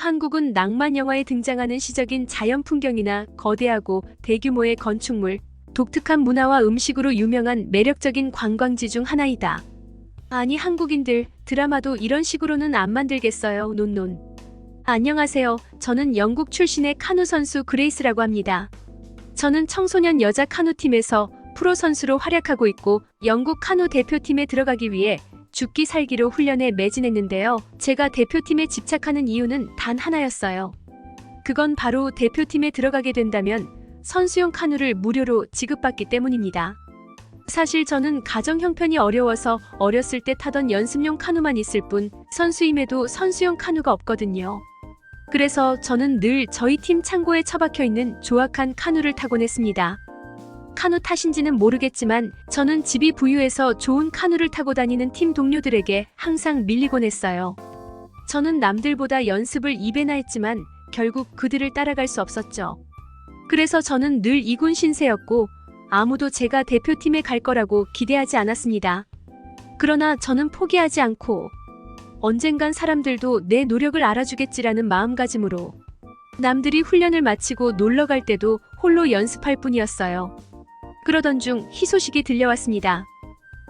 한국은 낭만 영화에 등장하는 시적인 자연 풍경이나 거대하고 대규모의 건축물, 독특한 문화와 음식으로 유명한 매력적인 관광지 중 하나이다. 아니 한국인들 드라마도 이런 식으로는 안 만들겠어요. 논논. 안녕하세요. 저는 영국 출신의 카누 선수 그레이스라고 합니다. 저는 청소년 여자 카누팀에서 프로 선수로 활약하고 있고 영국 카누 대표팀에 들어가기 위해 죽기 살기로 훈련에 매진했는데요. 제가 대표팀에 집착하는 이유는 단 하나였어요. 그건 바로 대표팀에 들어가게 된다면 선수용 카누를 무료로 지급받기 때문입니다. 사실 저는 가정 형편이 어려워서 어렸을 때 타던 연습용 카누만 있을 뿐 선수임에도 선수용 카누가 없거든요. 그래서 저는 늘 저희 팀 창고에 처박혀 있는 조악한 카누를 타곤 했습니다. 카누 탓인지는 모르겠지만 저는 집이 부유해서 좋은 카누를 타고 다니는 팀 동료들에게 항상 밀리곤 했어요. 저는 남들보다 연습을 2배나 했지만 결국 그들을 따라갈 수 없었죠. 그래서 저는 늘 이군 신세였고 아무도 제가 대표팀에 갈 거라고 기대하지 않았습니다. 그러나 저는 포기하지 않고 언젠간 사람들도 내 노력을 알아주겠지라는 마음가짐으로 남들이 훈련을 마치고 놀러 갈 때도 홀로 연습할 뿐이었어요. 그러던 중 희소식이 들려왔습니다.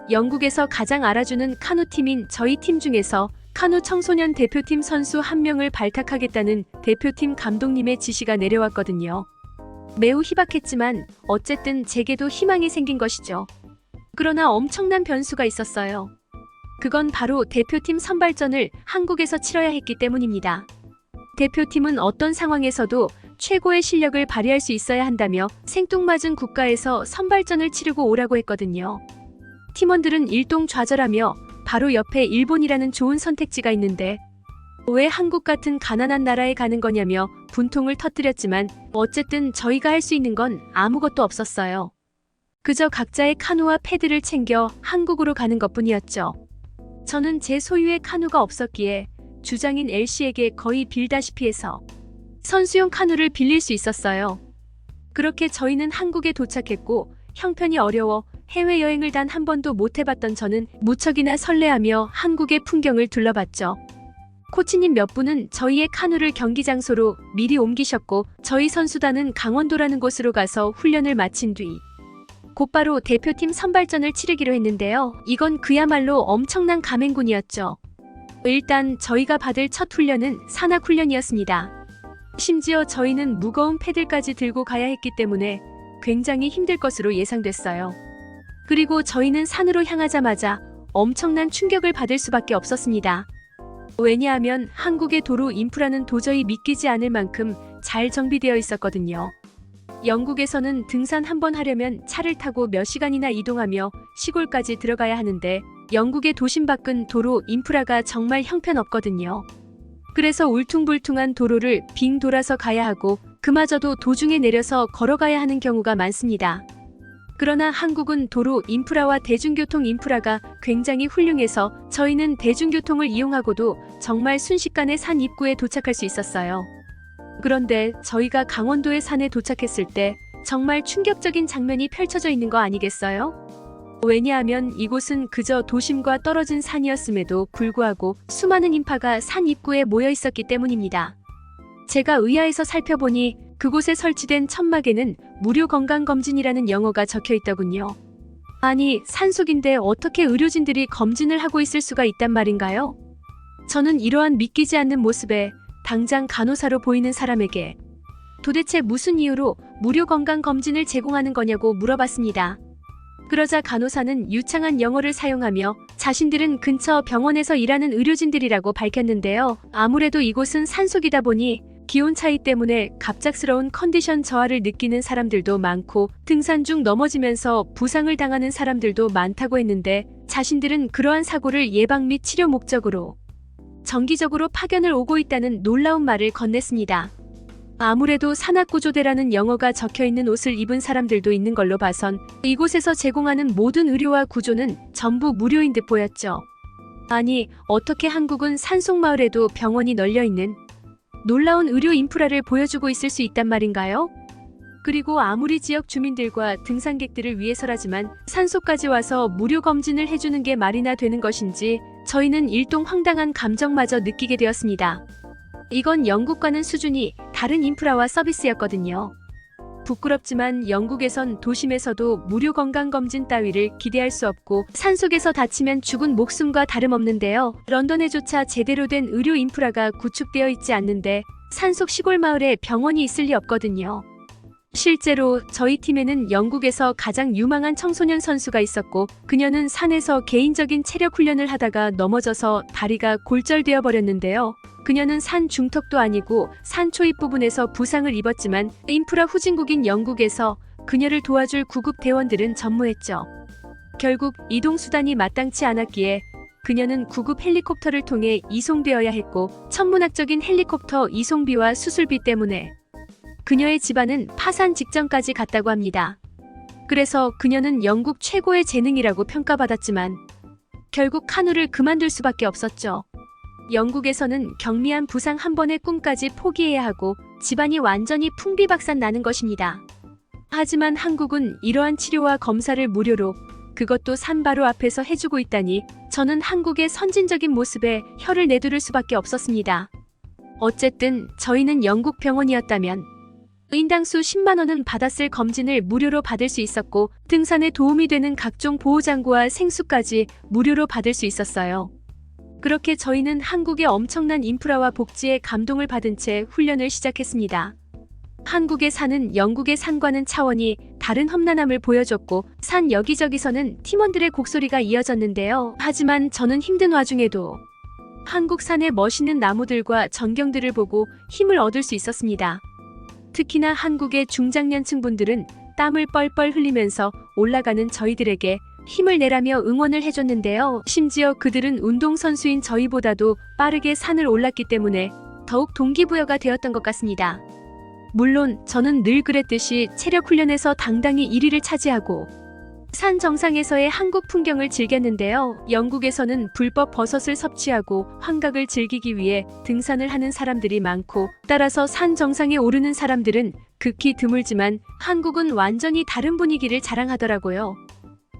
영국에서 가장 알아주는 카누팀인 저희 팀 중에서 카누 청소년 대표팀 선수 한 명을 발탁하겠다는 대표팀 감독님의 지시가 내려왔거든요. 매우 희박했지만 어쨌든 제게도 희망이 생긴 것이죠. 그러나 엄청난 변수가 있었어요. 그건 바로 대표팀 선발전을 한국에서 치러야 했기 때문입니다. 대표팀은 어떤 상황에서도 최고의 실력을 발휘할 수 있어야 한다며 생뚱맞은 국가에서 선발전을 치르고 오라고 했거든요. 팀원들은 일동좌절하며 바로 옆에 일본이라는 좋은 선택지가 있는데 왜 한국 같은 가난한 나라에 가는 거냐며 분통을 터뜨렸지만 어쨌든 저희가 할 수 있는 건 아무것도 없었어요. 그저 각자의 카누와 패드를 챙겨 한국으로 가는 것뿐이었죠. 저는 제 소유의 카누가 없었기에 주장인 L씨에게 거의 빌다시피 해서 선수용 카누를 빌릴 수 있었어요. 그렇게 저희는 한국에 도착했고 형편이 어려워 해외여행을 단 한 번도 못 해봤던 저는 무척이나 설레하며 한국의 풍경을 둘러봤죠. 코치님 몇 분은 저희의 카누를 경기 장소로 미리 옮기셨고 저희 선수단은 강원도라는 곳으로 가서 훈련을 마친 뒤 곧바로 대표팀 선발전을 치르기로 했는데요. 이건 그야말로 엄청난 가맹군이었죠. 일단 저희가 받을 첫 훈련은 산악 훈련이었습니다. 심지어 저희는 무거운 패들까지 들고 가야 했기 때문에 굉장히 힘들 것으로 예상됐어요. 그리고 저희는 산으로 향하자마자 엄청난 충격을 받을 수밖에 없었습니다. 왜냐하면 한국의 도로 인프라는 도저히 믿기지 않을 만큼 잘 정비되어 있었거든요. 영국에서는 등산 한번 하려면 차를 타고 몇 시간이나 이동하며 시골까지 들어가야 하는데 영국의 도심 밖은 도로 인프라가 정말 형편없거든요. 그래서 울퉁불퉁한 도로를 빙 돌아서 가야 하고 그마저도 도중에 내려서 걸어가야 하는 경우가 많습니다. 그러나 한국은 도로 인프라와 대중교통 인프라가 굉장히 훌륭해서 저희는 대중교통을 이용하고도 정말 순식간에 산 입구에 도착할 수 있었어요. 그런데 저희가 강원도의 산에 도착했을 때 정말 충격적인 장면이 펼쳐져 있는 거 아니겠어요? 왜냐하면 이곳은 그저 도심과 떨어진 산이었음에도 불구하고 수많은 인파가 산 입구에 모여 있었기 때문입니다. 제가 의아해서 살펴보니 그곳에 설치된 천막에는 무료 건강검진이라는 영어가 적혀 있더군요. 아니, 산속인데 어떻게 의료진들이 검진을 하고 있을 수가 있단 말인가요? 저는 이러한 믿기지 않는 모습에 당장 간호사로 보이는 사람에게 도대체 무슨 이유로 무료 건강검진을 제공하는 거냐고 물어봤습니다. 그러자 간호사는 유창한 영어를 사용하며 자신들은 근처 병원에서 일하는 의료진들이라고 밝혔는데요. 아무래도 이곳은 산속이다 보니 기온 차이 때문에 갑작스러운 컨디션 저하를 느끼는 사람들도 많고 등산 중 넘어지면서 부상을 당하는 사람들도 많다고 했는데 자신들은 그러한 사고를 예방 및 치료 목적으로 정기적으로 파견을 오고 있다는 놀라운 말을 건넸습니다. 아무래도 산악구조대라는 영어가 적혀있는 옷을 입은 사람들도 있는 걸로 봐선 이곳에서 제공하는 모든 의료와 구조는 전부 무료인 듯 보였죠. 아니, 어떻게 한국은 산속마을에도 병원이 널려있는 놀라운 의료 인프라를 보여주고 있을 수 있단 말인가요? 그리고 아무리 지역 주민들과 등산객들을 위해서라지만 산속까지 와서 무료 검진을 해주는 게 말이나 되는 것인지 저희는 일동 황당한 감정마저 느끼게 되었습니다. 이건 영국과는 수준이 다른 인프라와 서비스였거든요. 부끄럽지만 영국에선 도심에서도 무료 건강검진 따위를 기대할 수 없고 산속에서 다치면 죽은 목숨과 다름없는데요. 런던에조차 제대로 된 의료 인프라가 구축되어 있지 않는데 산속 시골 마을에 병원이 있을 리 없거든요. 실제로 저희 팀에는 영국에서 가장 유망한 청소년 선수가 있었고 그녀는 산에서 개인적인 체력 훈련을 하다가 넘어져서 다리가 골절되어 버렸는데요. 그녀는 산 중턱도 아니고 산 초입 부분에서 부상을 입었지만 인프라 후진국인 영국에서 그녀를 도와줄 구급 대원들은 전무했죠. 결국 이동수단이 마땅치 않았기에 그녀는 구급 헬리콥터를 통해 이송되어야 했고 천문학적인 헬리콥터 이송비와 수술비 때문에 그녀의 집안은 파산 직전까지 갔다고 합니다. 그래서 그녀는 영국 최고의 재능이라고 평가받았지만 결국 카누를 그만둘 수밖에 없었죠. 영국에서는 경미한 부상 한 번의 꿈까지 포기해야 하고 집안이 완전히 풍비박산 나는 것입니다. 하지만 한국은 이러한 치료와 검사를 무료로 그것도 산 바로 앞에서 해주고 있다니 저는 한국의 선진적인 모습에 혀를 내두를 수밖에 없었습니다. 어쨌든 저희는 영국 병원이었다면 인당수 10만 원은 받았을 검진을 무료로 받을 수 있었고 등산에 도움이 되는 각종 보호장구와 생수까지 무료로 받을 수 있었어요. 그렇게 저희는 한국의 엄청난 인프라와 복지에 감동을 받은 채 훈련을 시작했습니다. 한국의 산은 영국의 산과는 차원이 다른 험난함을 보여줬고 산 여기저기서는 팀원들의 곡소리가 이어졌는데요. 하지만 저는 힘든 와중에도 한국 산의 멋있는 나무들과 전경들을 보고 힘을 얻을 수 있었습니다. 특히나 한국의 중장년층 분들은 땀을 뻘뻘 흘리면서 올라가는 저희들에게 힘을 내라며 응원을 해줬는데요. 심지어 그들은 운동선수인 저희보다도 빠르게 산을 올랐기 때문에 더욱 동기부여가 되었던 것 같습니다. 물론 저는 늘 그랬듯이 체력 훈련에서 당당히 1위를 차지하고 산 정상에서의 한국 풍경을 즐겼는데요. 영국에서는 불법 버섯을 섭취하고 환각을 즐기기 위해 등산을 하는 사람들이 많고 따라서 산 정상에 오르는 사람들은 극히 드물지만 한국은 완전히 다른 분위기를 자랑하더라고요.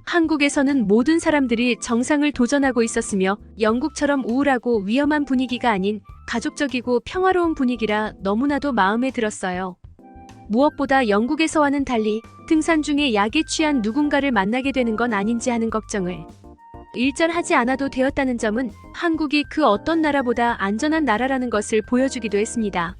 한국에서는 모든 사람들이 정상을 도전하고 있었으며 영국처럼 우울하고 위험한 분위기가 아닌 가족적이고 평화로운 분위기라 너무나도 마음에 들었어요. 무엇보다 영국에서와는 달리 등산 중에 약에 취한 누군가를 만나게 되는 건 아닌지 하는 걱정을 일절하지 않아도 되었다는 점은 한국이 그 어떤 나라보다 안전한 나라라는 것을 보여주기도 했습니다.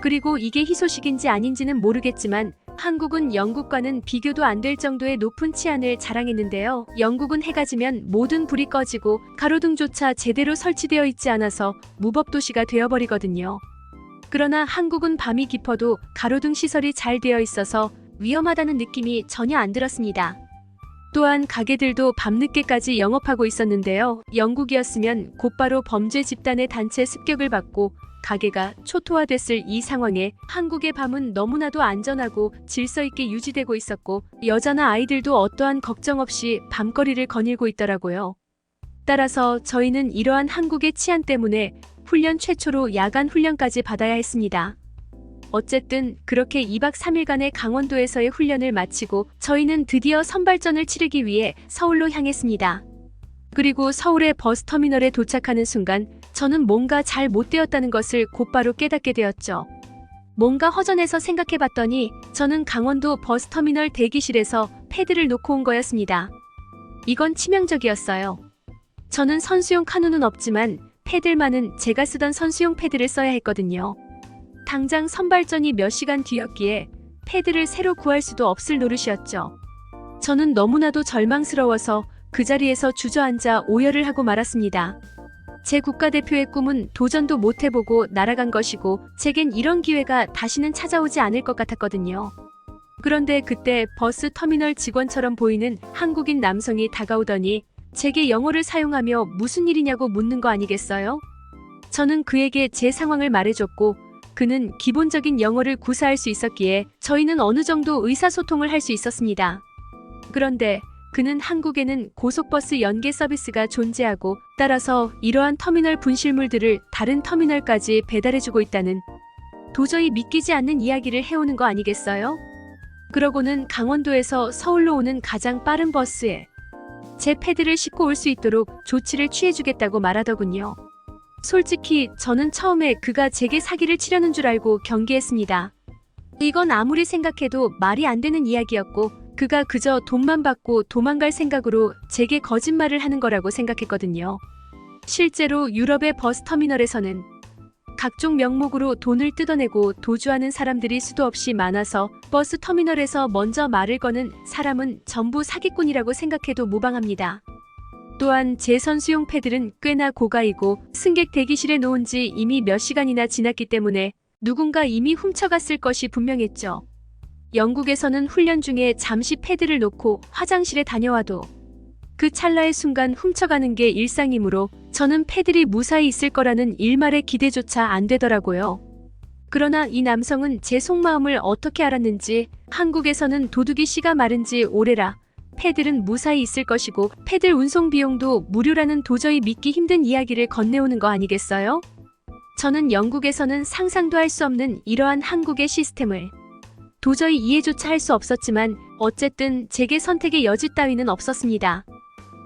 그리고 이게 희소식인지 아닌지는 모르겠지만 한국은 영국과는 비교도 안 될 정도의 높은 치안을 자랑했는데요. 영국은 해가 지면 모든 불이 꺼지고 가로등조차 제대로 설치되어 있지 않아서 무법도시가 되어버리거든요. 그러나 한국은 밤이 깊어도 가로등 시설이 잘 되어 있어서 위험하다는 느낌이 전혀 안 들었습니다. 또한 가게들도 밤늦게까지 영업하고 있었는데요. 영국이었으면 곧바로 범죄 집단의 단체 습격을 받고 가게가 초토화됐을 이 상황에 한국의 밤은 너무나도 안전하고 질서 있게 유지되고 있었고 여자나 아이들도 어떠한 걱정 없이 밤거리를 거닐고 있더라고요. 따라서 저희는 이러한 한국의 치안 때문에 훈련 최초로 야간 훈련까지 받아야 했습니다. 어쨌든 그렇게 2박 3일간의 강원도에서의 훈련을 마치고 저희는 드디어 선발전을 치르기 위해 서울로 향했습니다. 그리고 서울의 버스터미널에 도착하는 순간 저는 뭔가 잘 못되었다는 것을 곧바로 깨닫게 되었죠. 뭔가 허전해서 생각해봤더니 저는 강원도 버스터미널 대기실에서 패드를 놓고 온 거였습니다. 이건 치명적이었어요. 저는 선수용 카누는 없지만 패들만은 제가 쓰던 선수용 패드를 써야 했거든요. 당장 선발전이 몇 시간 뒤였기에 패드를 새로 구할 수도 없을 노릇이었죠. 저는 너무나도 절망스러워서 그 자리에서 주저앉아 오열을 하고 말았습니다. 제 국가대표의 꿈은 도전도 못 해보고 날아간 것이고 제겐 이런 기회가 다시는 찾아오지 않을 것 같았거든요. 그런데 그때 버스 터미널 직원처럼 보이는 한국인 남성이 다가오더니 제게 영어를 사용하며 무슨 일이냐고 묻는 거 아니겠어요? 저는 그에게 제 상황을 말해줬고 그는 기본적인 영어를 구사할 수 있었기에 저희는 어느 정도 의사소통을 할 수 있었습니다. 그런데 그는 한국에는 고속버스 연계 서비스가 존재하고 따라서 이러한 터미널 분실물들을 다른 터미널까지 배달해주고 있다는 도저히 믿기지 않는 이야기를 해오는 거 아니겠어요? 그러고는 강원도에서 서울로 오는 가장 빠른 버스에 제 패드를 싣고 올 수 있도록 조치를 취해주겠다고 말하더군요. 솔직히 저는 처음에 그가 제게 사기를 치려는 줄 알고 경계했습니다. 이건 아무리 생각해도 말이 안 되는 이야기였고 그가 그저 돈만 받고 도망갈 생각으로 제게 거짓말을 하는 거라고 생각했거든요. 실제로 유럽의 버스터미널에서는 각종 명목으로 돈을 뜯어내고 도주하는 사람들이 수도 없이 많아서 버스터미널에서 먼저 말을 거는 사람은 전부 사기꾼이라고 생각해도 무방합니다. 또한 제 선수용 패들은 꽤나 고가이고 승객 대기실에 놓은 지 이미 몇 시간이나 지났기 때문에 누군가 이미 훔쳐갔을 것이 분명했죠. 영국에서는 훈련 중에 잠시 패드를 놓고 화장실에 다녀와도 그 찰나의 순간 훔쳐가는 게 일상이므로 저는 패들이 무사히 있을 거라는 일말의 기대조차 안 되더라고요. 그러나 이 남성은 제 속마음을 어떻게 알았는지 한국에서는 도둑이 씨가 마른 지 오래라 패들은 무사히 있을 것이고 패들 운송 비용도 무료라는 도저히 믿기 힘든 이야기를 건네오는 거 아니겠어요? 저는 영국에서는 상상도 할 수 없는 이러한 한국의 시스템을 도저히 이해조차 할 수 없었지만 어쨌든 제게 선택의 여지 따위는 없었습니다.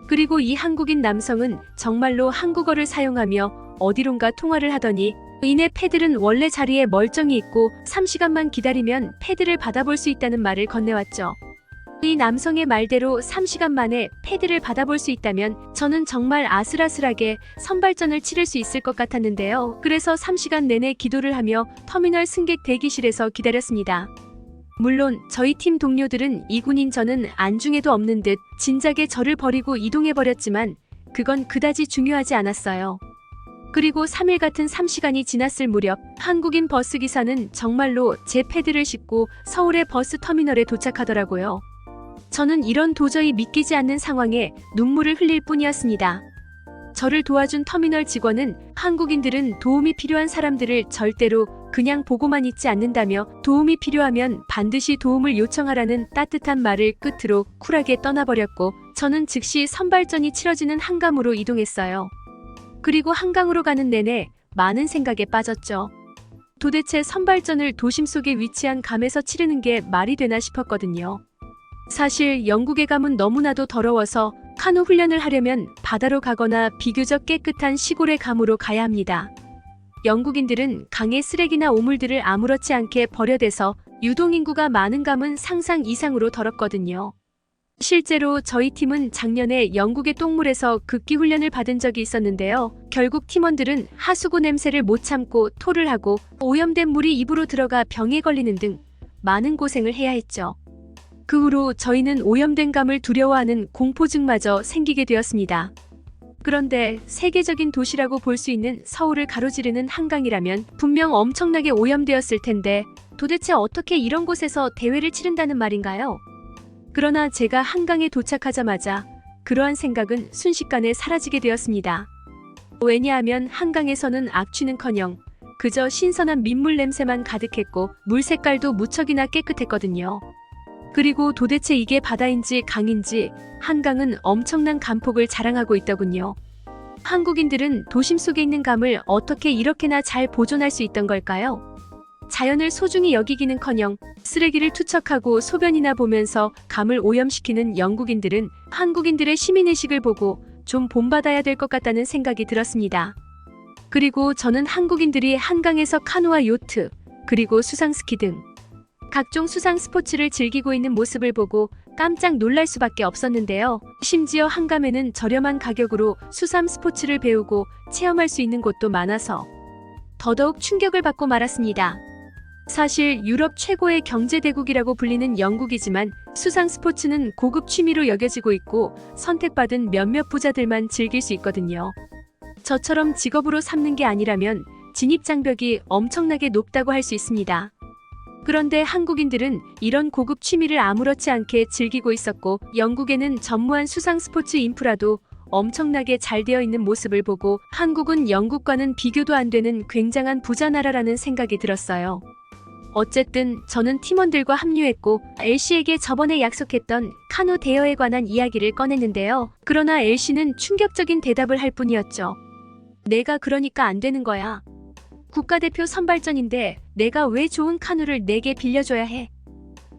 그리고 이 한국인 남성은 정말로 한국어를 사용하며 어디론가 통화를 하더니 이내 패들은 원래 자리에 멀쩡히 있고 3시간만 기다리면 패드를 받아볼 수 있다는 말을 건네왔죠. 이 남성의 말대로 3시간 만에 패드를 받아볼 수 있다면 저는 정말 아슬아슬하게 선발전을 치를 수 있을 것 같았는데요. 그래서 3시간 내내 기도를 하며 터미널 승객 대기실에서 기다렸습니다. 물론 저희 팀 동료들은 이군인 저는 안중에도 없는 듯 진작에 저를 버리고 이동해버렸지만 그건 그다지 중요하지 않았어요. 그리고 3일 같은 3시간이 지났을 무렵 한국인 버스기사는 정말로 제 패드를 싣고 서울의 버스 터미널에 도착하더라고요. 저는 이런 도저히 믿기지 않는 상황에 눈물을 흘릴 뿐이었습니다. 저를 도와준 터미널 직원은 한국인들은 도움이 필요한 사람들을 절대로 그냥 보고만 있지 않는다며 도움이 필요하면 반드시 도움을 요청하라는 따뜻한 말을 끝으로 쿨하게 떠나버렸고 저는 즉시 선발전이 치러지는 한강으로 이동했어요. 그리고 한강으로 가는 내내 많은 생각에 빠졌죠. 도대체 선발전을 도심 속에 위치한 감에서 치르는 게 말이 되나 싶었거든요. 사실 영국의 감은 너무나도 더러워서 카누 훈련을 하려면 바다로 가거나 비교적 깨끗한 시골의 감으로 가야 합니다. 영국인들은 강에 쓰레기나 오물들을 아무렇지 않게 버려대서 유동인구가 많은 감은 상상 이상으로 더럽거든요. 실제로 저희 팀은 작년에 영국의 똥물에서 극기 훈련을 받은 적이 있었는데요. 결국 팀원들은 하수구 냄새를 못 참고 토를 하고 오염된 물이 입으로 들어가 병에 걸리는 등 많은 고생을 해야 했죠. 그 후로 저희는 오염된 감을 두려워하는 공포증마저 생기게 되었습니다. 그런데 세계적인 도시라고 볼 수 있는 서울을 가로지르는 한강이라면 분명 엄청나게 오염되었을 텐데 도대체 어떻게 이런 곳에서 대회를 치른다는 말인가요? 그러나 제가 한강에 도착하자마자 그러한 생각은 순식간에 사라지게 되었습니다. 왜냐하면 한강에서는 악취는커녕 그저 신선한 민물 냄새만 가득했고 물 색깔도 무척이나 깨끗했거든요. 그리고 도대체 이게 바다인지 강인지 한강은 엄청난 감폭을 자랑하고 있더군요. 한국인들은 도심 속에 있는 감을 어떻게 이렇게나 잘 보존할 수 있던 걸까요? 자연을 소중히 여기기는커녕 쓰레기를 투척하고 소변이나 보면서 감을 오염시키는 영국인들은 한국인들의 시민의식을 보고 좀 본받아야 될 것 같다는 생각이 들었습니다. 그리고 저는 한국인들이 한강에서 카누와 요트, 그리고 수상스키 등 각종 수상 스포츠를 즐기고 있는 모습을 보고 깜짝 놀랄 수밖에 없었는데요. 심지어 한강에는 저렴한 가격으로 수상 스포츠를 배우고 체험할 수 있는 곳도 많아서 더더욱 충격을 받고 말았습니다. 사실 유럽 최고의 경제대국이라고 불리는 영국이지만 수상 스포츠는 고급 취미로 여겨지고 있고 선택받은 몇몇 부자들만 즐길 수 있거든요. 저처럼 직업으로 삼는 게 아니라면 진입장벽이 엄청나게 높다고 할 수 있습니다. 그런데 한국인들은 이런 고급 취미를 아무렇지 않게 즐기고 있었고 영국에는 전무한 수상 스포츠 인프라도 엄청나게 잘 되어 있는 모습을 보고 한국은 영국과는 비교도 안 되는 굉장한 부자 나라라는 생각이 들었어요. 어쨌든 저는 팀원들과 합류했고 엘씨에게 저번에 약속했던 카누 대여에 관한 이야기를 꺼냈는데요. 그러나 엘씨는 충격적인 대답을 할 뿐이었죠. 내가 그러니까 안 되는 거야. 국가대표 선발전인데 내가 왜 좋은 카누를 내게 빌려줘야 해?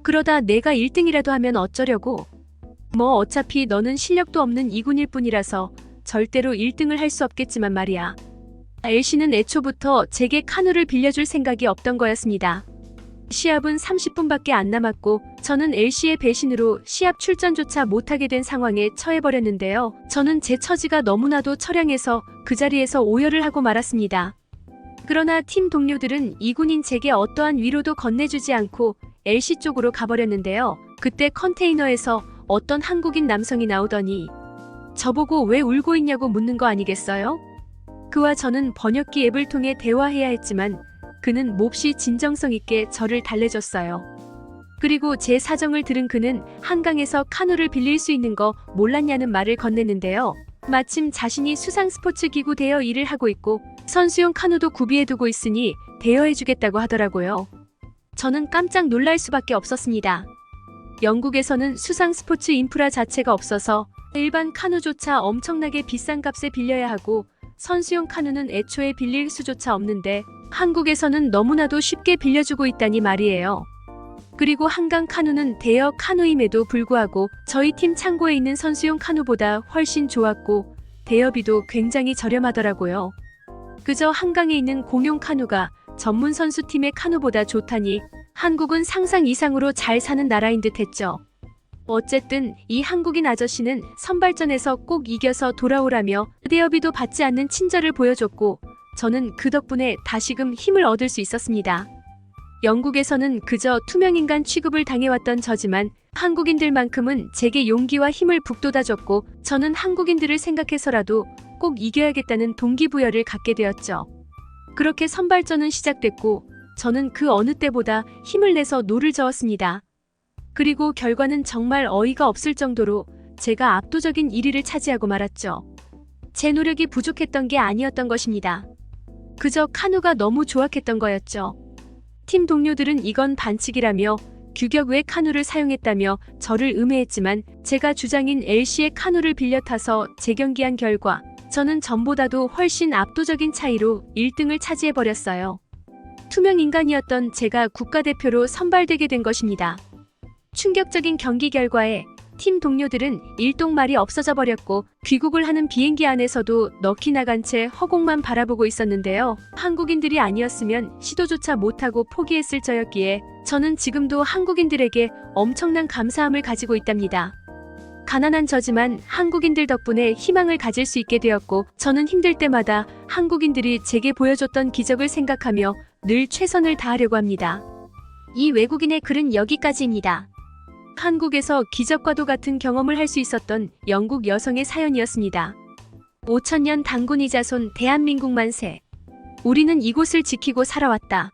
그러다 내가 1등이라도 하면 어쩌려고? 뭐 어차피 너는 실력도 없는 2군일 뿐이라서 절대로 1등을 할 수 없겠지만 말이야. LC는 애초부터 제게 카누를 빌려줄 생각이 없던 거였습니다. 시합은 30분밖에 안 남았고 저는 LC의 배신으로 시합 출전조차 못하게 된 상황에 처해버렸는데요. 저는 제 처지가 너무나도 처량해서 그 자리에서 오열을 하고 말았습니다. 그러나 팀 동료들은 이군인 제게 어떠한 위로도 건네주지 않고 LC 쪽으로 가버렸는데요. 그때 컨테이너에서 어떤 한국인 남성이 나오더니 저보고 왜 울고 있냐고 묻는 거 아니겠어요? 그와 저는 번역기 앱을 통해 대화해야 했지만 그는 몹시 진정성 있게 저를 달래줬어요. 그리고 제 사정을 들은 그는 한강에서 카누를 빌릴 수 있는 거 몰랐냐는 말을 건넸는데요. 마침 자신이 수상 스포츠 기구 대여 일을 하고 있고 선수용 카누도 구비해두고 있으니 대여해주겠다고 하더라고요. 저는 깜짝 놀랄 수밖에 없었습니다. 영국에서는 수상 스포츠 인프라 자체가 없어서 일반 카누조차 엄청나게 비싼 값에 빌려야 하고 선수용 카누는 애초에 빌릴 수조차 없는데 한국에서는 너무나도 쉽게 빌려주고 있다니 말이에요. 그리고 한강 카누는 대여 카누임에도 불구하고 저희 팀 창고에 있는 선수용 카누보다 훨씬 좋았고 대여비도 굉장히 저렴하더라고요. 그저 한강에 있는 공용 카누가 전문 선수팀의 카누보다 좋다니 한국은 상상 이상으로 잘 사는 나라인 듯 했죠. 어쨌든 이 한국인 아저씨는 선발전에서 꼭 이겨서 돌아오라며 대여비도 받지 않는 친절을 보여줬고 저는 그 덕분에 다시금 힘을 얻을 수 있었습니다. 영국에서는 그저 투명인간 취급을 당해왔던 저지만 한국인들만큼은 제게 용기와 힘을 북돋아줬고 저는 한국인들을 생각해서라도 꼭 이겨야겠다는 동기부여를 갖게 되었죠. 그렇게 선발전은 시작됐고 저는 그 어느 때보다 힘을 내서 노를 저었습니다. 그리고 결과는 정말 어이가 없을 정도로 제가 압도적인 1위를 차지하고 말았죠. 제 노력이 부족했던 게 아니었던 것입니다. 그저 카누가 너무 조악했던 거였죠. 팀 동료들은 이건 반칙이라며 규격 외 카누를 사용했다며 저를 음해했지만 제가 주장인 LC의 카누를 빌려 타서 재경기한 결과 저는 전보다도 훨씬 압도적인 차이로 1등을 차지해버렸어요. 투명 인간이었던 제가 국가대표로 선발되게 된 것입니다. 충격적인 경기 결과에 팀 동료들은 일동말이 없어져 버렸고 귀국을 하는 비행기 안에서도 넋이 나간 채 허공만 바라보고 있었는데요. 한국인들이 아니었으면 시도조차 못하고 포기했을 저였기에 저는 지금도 한국인들에게 엄청난 감사함을 가지고 있답니다. 가난한 저지만 한국인들 덕분에 희망을 가질 수 있게 되었고 저는 힘들 때마다 한국인들이 제게 보여줬던 기적을 생각하며 늘 최선을 다하려고 합니다. 이 외국인의 글은 여기까지입니다. 한국에서 기적과도 같은 경험을 할 수 있었던 영국 여성의 사연이었습니다. 5000년 단군이 자손 대한민국 만세. 우리는 이곳을 지키고 살아왔다.